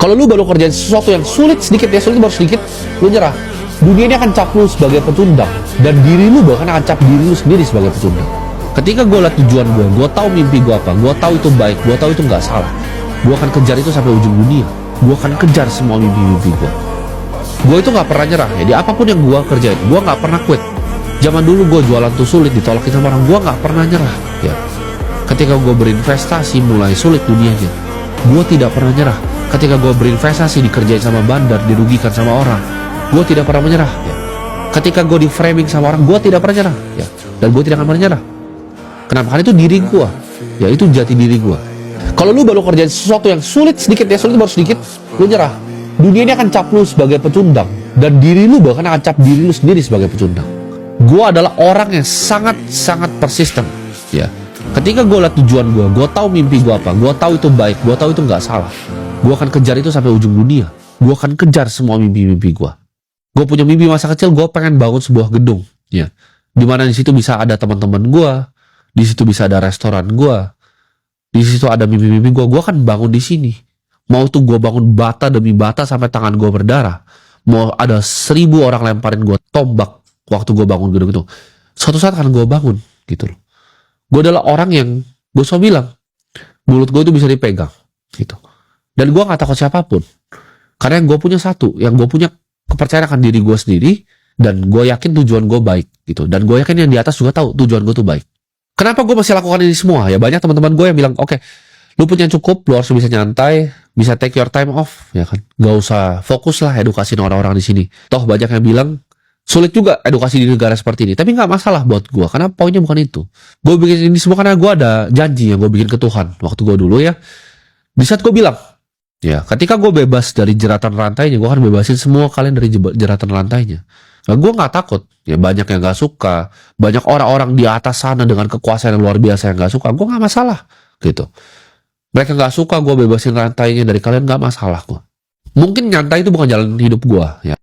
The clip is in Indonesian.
Kalau lu baru kerjain sesuatu yang sulit sedikit ya, sulit baru sedikit, lu nyerah. Dunia ini akan cap lu sebagai pecundang, dan diri lu bahkan akan cap diri lu sendiri sebagai pecundang. Ketika gue liat tujuan gue tahu mimpi gue apa, gue tahu itu baik, gue tahu itu nggak salah. Gue akan kejar itu sampai ujung dunia. Gue akan kejar semua mimpi-mimpi gue. Gue itu nggak pernah nyerah ya, di apapun yang gue kerjain, gue nggak pernah quit. Zaman dulu gue jualan tuh sulit, ditolakin sama orang, gue nggak pernah nyerah ya. Ketika gue berinvestasi mulai sulit dunianya, gue tidak pernah nyerah. Ketika gue berinvestasi dikerjain sama bandar, dirugikan sama orang, gue tidak pernah menyerah ya. Ketika gue di framing sama orang, gue tidak pernah nyerah ya, dan gue tidak akan pernah nyerah. Kenapa? Karena itu diri gue ya, itu jati diri gue. Kalau lu baru kerjain sesuatu yang sulit sedikit ya, sulit baru sedikit, lu nyerah. Dunia ini akan cap lu sebagai pecundang, dan diri lu bahkan akan cap diri lu sendiri sebagai pecundang. Gue adalah orang yang sangat persisten ya. Ketika gue liat tujuan gue tahu mimpi gue apa, gue tahu itu baik, gue tahu itu nggak salah. Gue akan kejar itu sampai ujung dunia. Gue akan kejar semua mimpi-mimpi gue. Gue punya mimpi masa kecil, gue pengen bangun sebuah gedung ya, dimana di situ bisa ada teman-teman gue, di situ bisa ada restoran gue, di situ ada mimpi-mimpi gue. Gue akan bangun di sini. Mau tuh gue bangun bata demi bata sampai tangan gue berdarah. Mau ada 1000 orang lemparin gue tombak waktu gue bangun gedung itu, suatu saat akan gue bangun gitu loh. Gue adalah orang yang gue selalu bilang, mulut gue itu bisa dipegang gitu. Dan gue gak takut siapapun, karena yang gue punya satu, yang gue punya kepercayaan akan diri gue sendiri, dan gue yakin tujuan gue baik gitu. Dan gue yakin yang di atas juga tahu tujuan gue tuh baik. Kenapa gue masih lakukan ini semua ya? Banyak teman-teman gue yang bilang, oke, lu punya cukup, lu harus bisa nyantai, bisa take your time off ya kan, gak usah fokus lah edukasi orang-orang di sini. Toh banyak yang bilang sulit juga edukasi di negara seperti ini, tapi nggak masalah buat gue, karena poinnya bukan itu. Gue bikin ini semua karena gue ada janji yang gue bikin ke Tuhan waktu gue dulu ya. Di saat gue bilang, ya ketika gue bebas dari jeratan rantainya, gue akan bebasin semua kalian dari jeratan rantainya. Nah, gue nggak takut. Ya banyak yang nggak suka, banyak orang-orang di atas sana dengan kekuasaan yang luar biasa yang nggak suka, gue nggak masalah gitu. Mereka nggak suka gue bebasin rantainya dari kalian, nggak masalah gue. Mungkin nyantai itu bukan jalan hidup gue ya.